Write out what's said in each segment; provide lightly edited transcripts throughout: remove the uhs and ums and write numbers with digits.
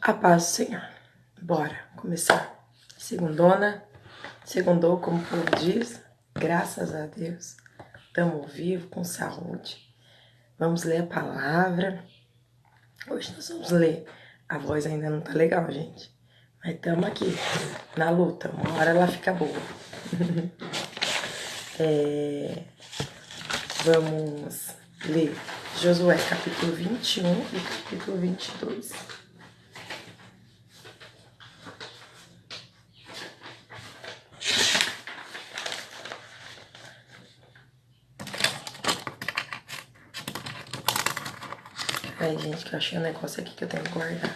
A paz do Senhor. Bora começar. Segundou, como o povo diz. Graças a Deus. Estamos vivos, com saúde. Vamos ler a palavra. Hoje nós vamos ler. A voz ainda não tá legal, gente. Mas estamos aqui, na luta. Uma hora ela fica boa. Vamos ler Josué capítulo 21 e capítulo 22. Ai, gente, que eu achei um negócio aqui que eu tenho que guardar.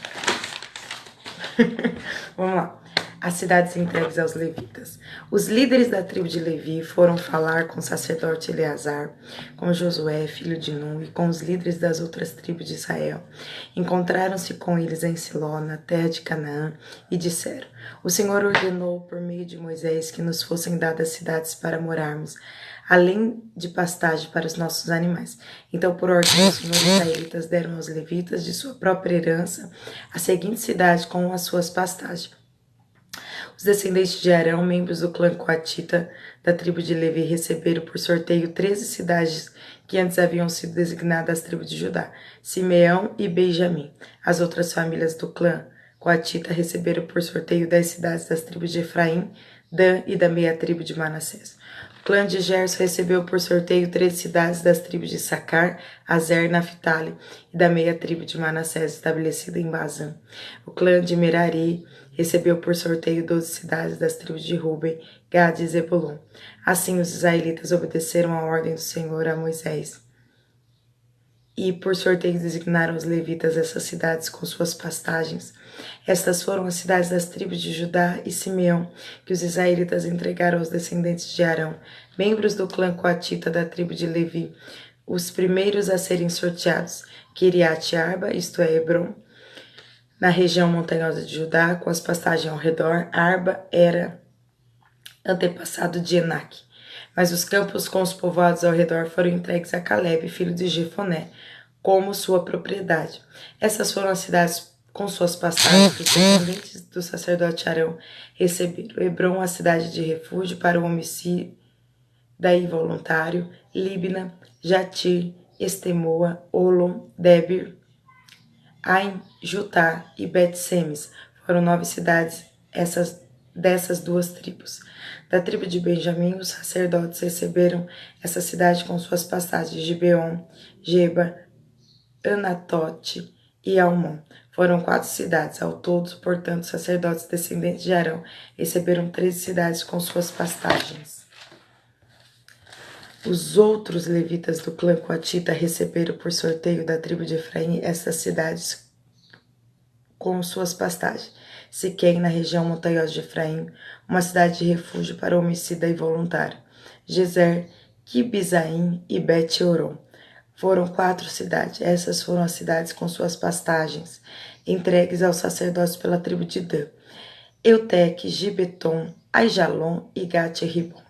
Vamos lá. As cidades entregues aos levitas. Os líderes da tribo de Levi foram falar com o sacerdote Eleazar, com Josué, filho de Nun, e com os líderes das outras tribos de Israel. Encontraram-se com eles em Siló, na terra de Canaã, e disseram: O Senhor ordenou por meio de Moisés que nos fossem dadas cidades para morarmos, além de pastagem para os nossos animais. Então, por ordem do Senhor, os israelitas deram aos levitas de sua própria herança a seguinte cidade com as suas pastagens. Os descendentes de Arão, membros do clã coatita da tribo de Levi, receberam por sorteio 13 cidades que antes haviam sido designadas às tribos de Judá, Simeão e Benjamim. As outras famílias do clã coatita receberam por sorteio 10 cidades das tribos de Efraim, Dan e da meia tribo de Manassés. O clã de Gerson recebeu por sorteio 13 cidades das tribos de Sacar, Azer, Naphtali e da meia tribo de Manassés, estabelecida em Bazã. O clã de Merari recebeu por sorteio 12 cidades das tribos de Ruben, Gad e Zebulon. Assim os israelitas obedeceram à ordem do Senhor a Moisés. E por sorteio designaram os levitas essas cidades com suas pastagens. Estas foram as cidades das tribos de Judá e Simeão, que os israelitas entregaram aos descendentes de Arão, membros do clã coatita da tribo de Levi, os primeiros a serem sorteados: Kiriat Arba, isto é, Hebron, na região montanhosa de Judá, com as pastagens ao redor. Arba era antepassado de Enaque. Mas os campos com os povoados ao redor foram entregues a Calebe, filho de Jefoné, como sua propriedade. Essas foram as cidades com suas pastagens que os descendentes do sacerdote Arão receberam: Hebron, a cidade de refúgio para o homicida involuntário; Líbna, Jatir, Estemoa, Olom, Debir, Ain, Jutá e Bet-Semes. Foram 9 cidades dessas duas tribos. Da tribo de Benjamim, os sacerdotes receberam essa cidade com suas pastagens: Gibeon, Geba, Anatote e Almon. Foram 4 cidades ao todo, portanto, os sacerdotes descendentes de Arão receberam 13 cidades com suas pastagens. Os outros levitas do clã coatita receberam por sorteio da tribo de Efraim essas cidades com suas pastagens: Siquém, na região montanhosa de Efraim, uma cidade de refúgio para o homicida involuntário; Gezer, Quibizaim e Bet-Horon. Foram 4 cidades. Essas foram as cidades com suas pastagens, entregues aos sacerdotes pela tribo de Dan: Eutec, Gibeton, Aijalon e Gat-Ribon.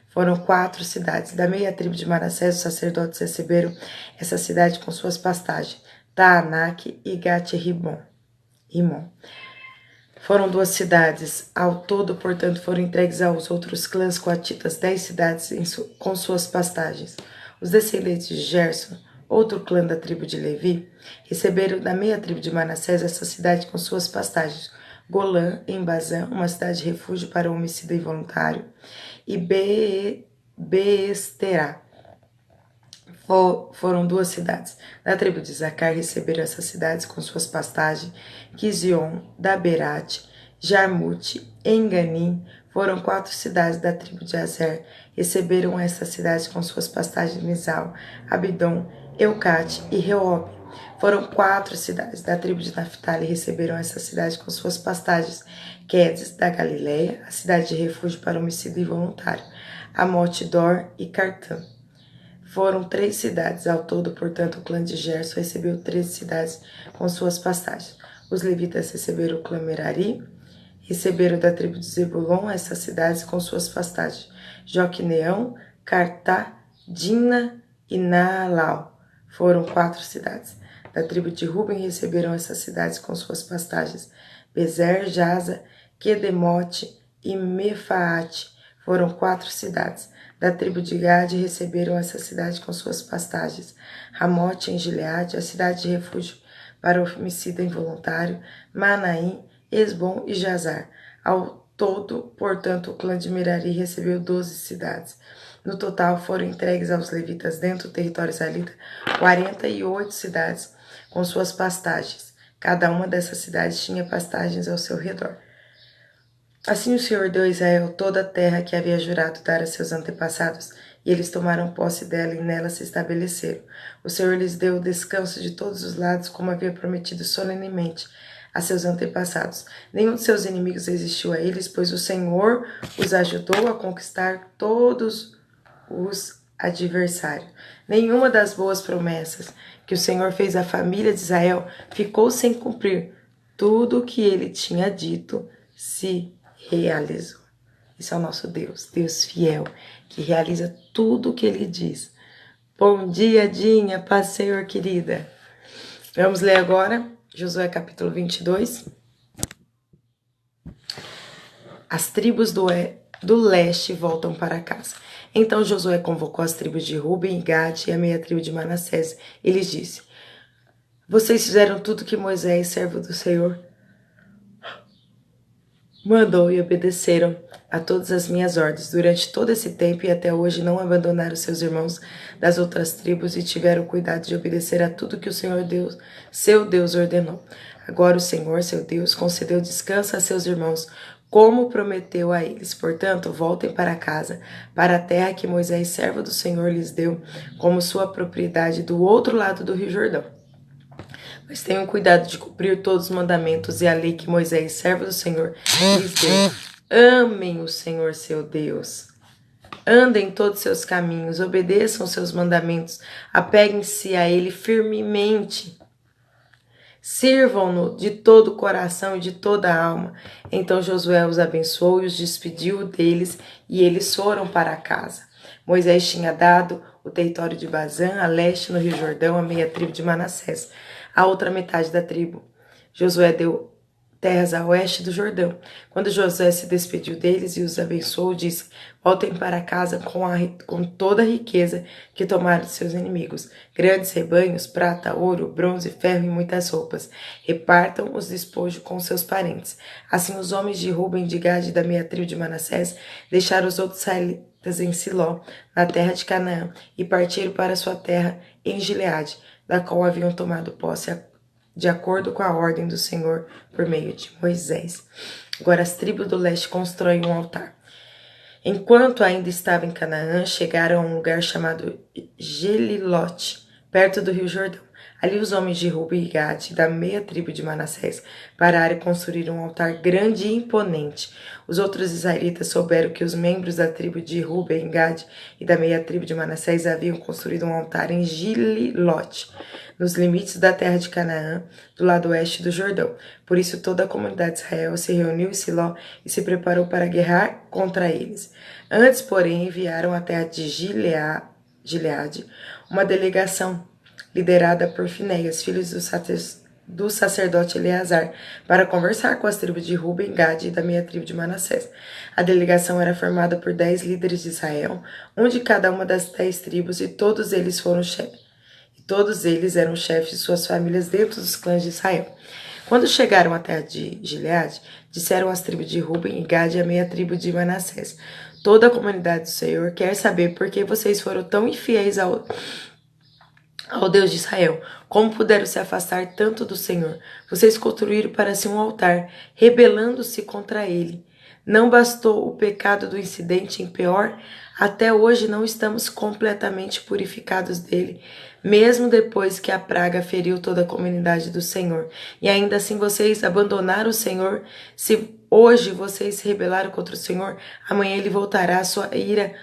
Foram 4 cidades. Da meia tribo de Manassés, os sacerdotes receberam essa cidade com suas pastagens: Taanac e Gat-Ribon. Foram 2 cidades. Ao todo, portanto, foram entregues aos outros clãs coatitas 10 cidades com suas pastagens. Os descendentes de Gerson, outro clã da tribo de Levi, receberam da meia tribo de Manassés essa cidade com suas pastagens: Golã, em Bazã, uma cidade de refúgio para o homicida involuntário, e Beesterá. Foram 2 cidades. Da tribo de Zacar receberam essas cidades com suas pastagens: Quizion, Daberat, Jarmute, Enganim. Foram 4 cidades. Da tribo de Azer receberam essas cidades com suas pastagens: Misal, Abidom, Eucate e Reob. Foram 4 cidades. Da tribo de Naphtali receberam essas cidades com suas pastagens: Quedes, da Galileia, a cidade de refúgio para homicídio involuntário, Amote-Dor e Cartã. Foram 3 cidades. Ao todo, portanto, o clã de Gerson recebeu 13 cidades com suas pastagens. Os levitas receberam o clã Merari, receberam da tribo de Zebulon essas cidades com suas pastagens: Joquineão, Cartá, Dina e Naalau. Foram 4 cidades. da tribo de Ruben receberam essas cidades com suas pastagens. Bezer, Jaza, Quedemote e Mefaate foram 4 cidades. Da tribo de Gade receberam essa cidade com suas pastagens. Ramote em Gileade, a cidade de refúgio para o homicida involuntário, Manaim, Esbom e Jazar. Ao todo, portanto, o clã de Merari recebeu 12 cidades. No total, foram entregues aos levitas dentro do território israelita 48 cidades com suas pastagens. Cada uma dessas cidades tinha pastagens ao seu redor. Assim o Senhor deu a Israel toda a terra que havia jurado dar a seus antepassados, e eles tomaram posse dela e nela se estabeleceram. O Senhor lhes deu descanso de todos os lados, como havia prometido solenemente a seus antepassados. Nenhum de seus inimigos resistiu a eles, pois o Senhor os ajudou a conquistar todos os adversários. Nenhuma das boas promessas que o Senhor fez à família de Israel ficou sem cumprir. Tudo o que ele tinha dito se realizou. Isso é o nosso Deus, Deus fiel, que realiza tudo o que ele diz. Bom dia, Dinha, paz, Senhor, querida. Vamos ler agora Josué capítulo 22. As tribos do leste voltam para casa. Então Josué convocou as tribos de Ruben e Gade e a meia tribo de Manassés. E lhes disse: Vocês fizeram tudo que Moisés, servo do Senhor, mandou e obedeceram a todas as minhas ordens. Durante todo esse tempo e até hoje não abandonaram seus irmãos das outras tribos e tiveram cuidado de obedecer a tudo que o Senhor Deus, seu Deus, ordenou. Agora o Senhor, seu Deus, concedeu descanso a seus irmãos, como prometeu a eles. Portanto, voltem para casa, para a terra que Moisés, servo do Senhor, lhes deu como sua propriedade do outro lado do Rio Jordão. Mas tenham cuidado de cumprir todos os mandamentos e a lei que Moisés, servo do Senhor, lhes deu. Amem o Senhor, seu Deus. Andem todos os seus caminhos, obedeçam os seus mandamentos, apeguem-se a ele firmemente. Sirvam-no de todo o coração e de toda a alma. Então Josué os abençoou e os despediu deles, e eles foram para casa. Moisés tinha dado o território de Bazã, a leste no Rio Jordão, a meia tribo de Manassés. A outra metade da tribo, Josué deu terras a oeste do Jordão. Quando Josué se despediu deles e os abençoou, disse: Voltem para casa com toda a riqueza que tomaram de seus inimigos, grandes rebanhos, prata, ouro, bronze, ferro e muitas roupas. Repartam os despojos com seus parentes. Assim os homens de Ruben, de Gade e da meia tribo de Manassés deixaram os outros israelitas em Siló, na terra de Canaã, e partiram para sua terra em Gileade, da qual haviam tomado posse de acordo com a ordem do Senhor por meio de Moisés. Agora as tribos do leste constroem um altar. Enquanto ainda estavam em Canaã, chegaram a um lugar chamado Gelilote, perto do rio Jordão. Ali os homens de Ruben e Gade, da meia tribo de Manassés, pararam e construíram um altar grande e imponente. Os outros israelitas souberam que os membros da tribo de Ruben, Gade e da meia tribo de Manassés haviam construído um altar em Gililote, nos limites da terra de Canaã, do lado oeste do Jordão. Por isso toda a comunidade de Israel se reuniu em Siló e se preparou para guerrear contra eles. Antes, porém, enviaram à terra de Gileade uma delegação liderada por Finéias, filhos do sacerdote Eleazar, para conversar com as tribos de Ruben, Gade e da meia tribo de Manassés. A delegação era formada por 10 líderes de Israel, um de cada uma das 10 tribos, e todos eles eram chefes de suas famílias dentro dos clãs de Israel. Quando chegaram à terra de Gileade, disseram às tribos de Ruben e Gade e a meia tribo de Manassés: Toda a comunidade do Senhor quer saber por que vocês foram tão infiéis ao Deus de Israel. Como puderam se afastar tanto do Senhor? Vocês construíram para si um altar, rebelando-se contra ele. Não bastou o pecado do incidente em Peor? Até hoje não estamos completamente purificados dele, mesmo depois que a praga feriu toda a comunidade do Senhor. E ainda assim vocês abandonaram o Senhor. Se hoje vocês se rebelaram contra o Senhor, amanhã ele voltará a sua ira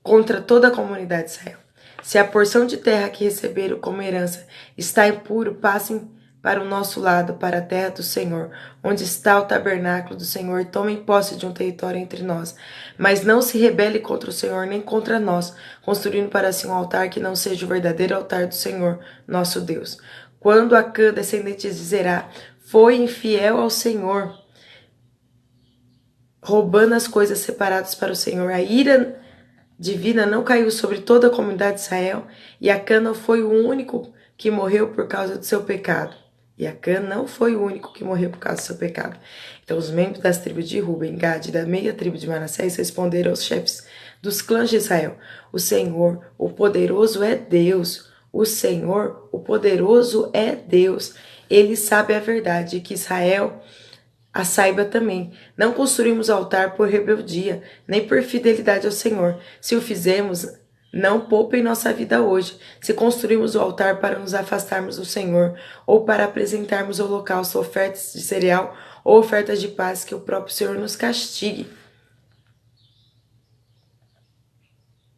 contra toda a comunidade de Israel. Se a porção de terra que receberam como herança está impuro, passem para o nosso lado, para a terra do Senhor, onde está o tabernáculo do Senhor, tomem posse de um território entre nós. Mas não se rebele contra o Senhor, nem contra nós, construindo para si um altar que não seja o verdadeiro altar do Senhor, nosso Deus. Quando Acã, descendente de Zerá, foi infiel ao Senhor, roubando as coisas separadas para o Senhor, a ira divina não caiu sobre toda a comunidade de Israel, e Acã não foi o único que morreu por causa do seu pecado. E Acã não foi o único que morreu por causa do seu pecado. Então os membros das tribos de Ruben, Gad e da meia tribo de Manassés responderam aos chefes dos clãs de Israel: o Senhor, o poderoso é Deus. O Senhor, o poderoso é Deus. Ele sabe a verdade, que Israel a saiba também. Não construímos altar por rebeldia, nem por fidelidade ao Senhor. Se o fizermos, não poupem nossa vida hoje. Se construímos o altar para nos afastarmos do Senhor, ou para apresentarmos holocausto, ofertas de cereal ou ofertas de paz, que o próprio Senhor nos castigue.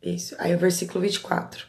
Isso. Aí o versículo 24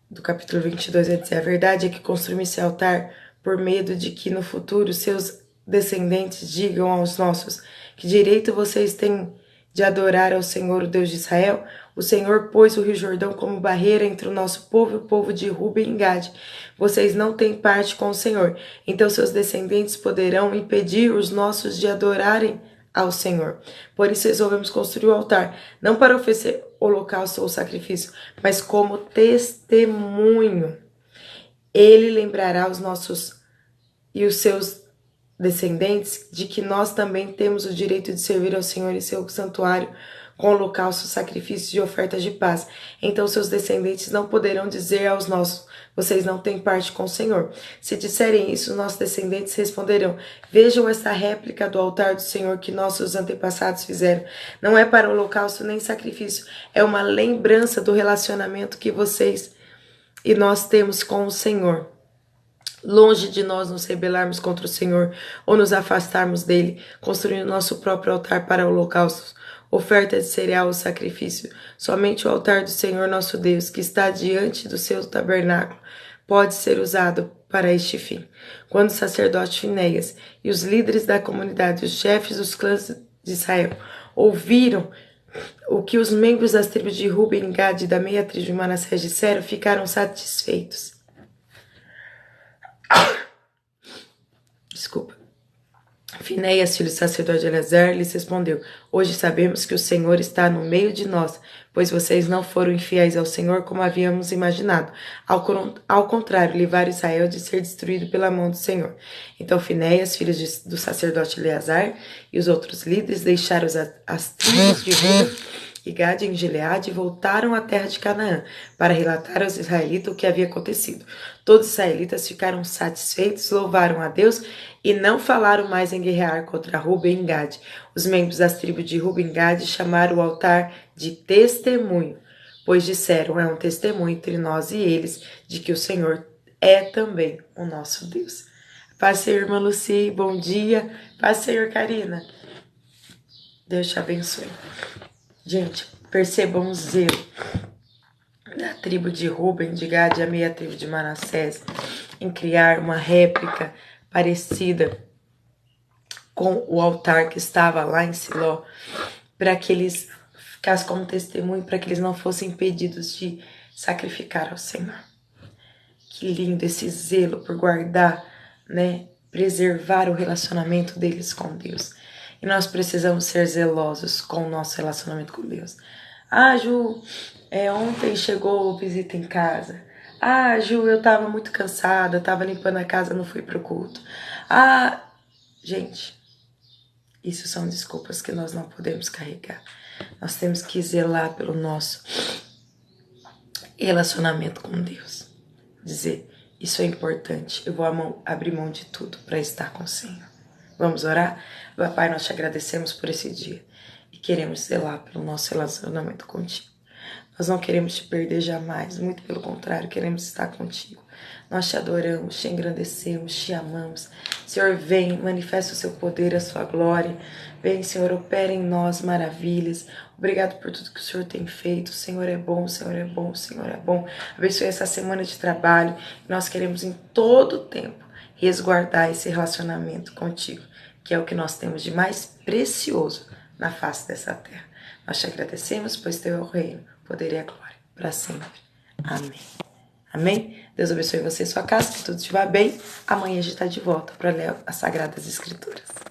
do capítulo 22 vai dizer: a verdade é que construímos esse altar por medo de que no futuro seus descendentes digam aos nossos: que direito vocês têm de adorar ao Senhor, o Deus de Israel? O Senhor pôs o Rio Jordão como barreira entre o nosso povo e o povo de Ruben e Gad. Vocês não têm parte com o Senhor, então seus descendentes poderão impedir os nossos de adorarem ao Senhor. Por isso resolvemos construir o altar, não para oferecer holocausto ou sacrifício, mas como testemunho. Ele lembrará os nossos e os seus descendentes de que nós também temos o direito de servir ao Senhor em seu santuário com holocaustos, sacrifícios e ofertas de paz. Então seus descendentes não poderão dizer aos nossos: vocês não têm parte com o Senhor. Se disserem isso, nossos descendentes responderão: vejam esta réplica do altar do Senhor que nossos antepassados fizeram. Não é para holocausto nem sacrifício, é uma lembrança do relacionamento que vocês e nós temos com o Senhor. Longe de nós nos rebelarmos contra o Senhor ou nos afastarmos dele, construindo nosso próprio altar para holocaustos, oferta de cereal ou sacrifício. Somente o altar do Senhor nosso Deus, que está diante do seu tabernáculo, pode ser usado para este fim. Quando o sacerdote Finéias e os líderes da comunidade, os chefes dos clãs de Israel, ouviram o que os membros das tribos de Ruben, Gad e da meia tribo de Manassés disseram, ficaram satisfeitos. Desculpa. Finéias, filho do sacerdote Eleazar, lhes respondeu: hoje sabemos que o Senhor está no meio de nós, pois vocês não foram infiéis ao Senhor como havíamos imaginado. Ao contrário, livraram Israel de ser destruído pela mão do Senhor. Então Finéias, filho do sacerdote Eleazar, e os outros líderes deixaram as tribos de Ruben e Gad em Gileade e voltaram à terra de Canaã para relatar aos israelitas o que havia acontecido. Todos os israelitas ficaram satisfeitos, louvaram a Deus e não falaram mais em guerrear contra Ruben e Gad. Os membros das tribos de Ruben e Gad chamaram o altar de testemunho, pois disseram: é um testemunho entre nós e eles de que o Senhor é também o nosso Deus. Paz, Senhor, irmã Luci, bom dia. Paz, Senhor, Karina. Deus te abençoe. Gente, percebam o zelo da tribo de Ruben, de Gad e a meia tribo de Manassés em criar uma réplica parecida com o altar que estava lá em Siló, para que eles ficassem como testemunho, para que eles não fossem impedidos de sacrificar ao Senhor. Que lindo esse zelo por guardar, né, preservar o relacionamento deles com Deus. E nós precisamos ser zelosos com o nosso relacionamento com Deus. Ah, Ju, ontem chegou visita em casa. Ah, Ju, eu tava muito cansada, tava limpando a casa, não fui pro culto. Ah, gente, isso são desculpas que nós não podemos carregar. Nós temos que zelar pelo nosso relacionamento com Deus. Dizer: isso é importante, eu vou abrir mão de tudo para estar com o Senhor. Vamos orar? Pai, nós te agradecemos por esse dia e queremos zelar pelo nosso relacionamento contigo. Nós não queremos te perder jamais, muito pelo contrário, queremos estar contigo. Nós te adoramos, te engrandecemos, te amamos. Senhor, vem, manifesta o seu poder, a sua glória. Vem, Senhor, opera em nós maravilhas. Obrigado por tudo que o Senhor tem feito. O Senhor é bom, o Senhor é bom, o Senhor é bom. Abençoe essa semana de trabalho. Nós queremos em todo o tempo resguardar esse relacionamento contigo, que é o que nós temos de mais precioso na face dessa terra. Nós te agradecemos, pois teu é o reino, o poder e a glória, para sempre. Amém. Amém? Deus abençoe você e sua casa, que tudo estiver bem. Amanhã a gente está de volta para ler as Sagradas Escrituras.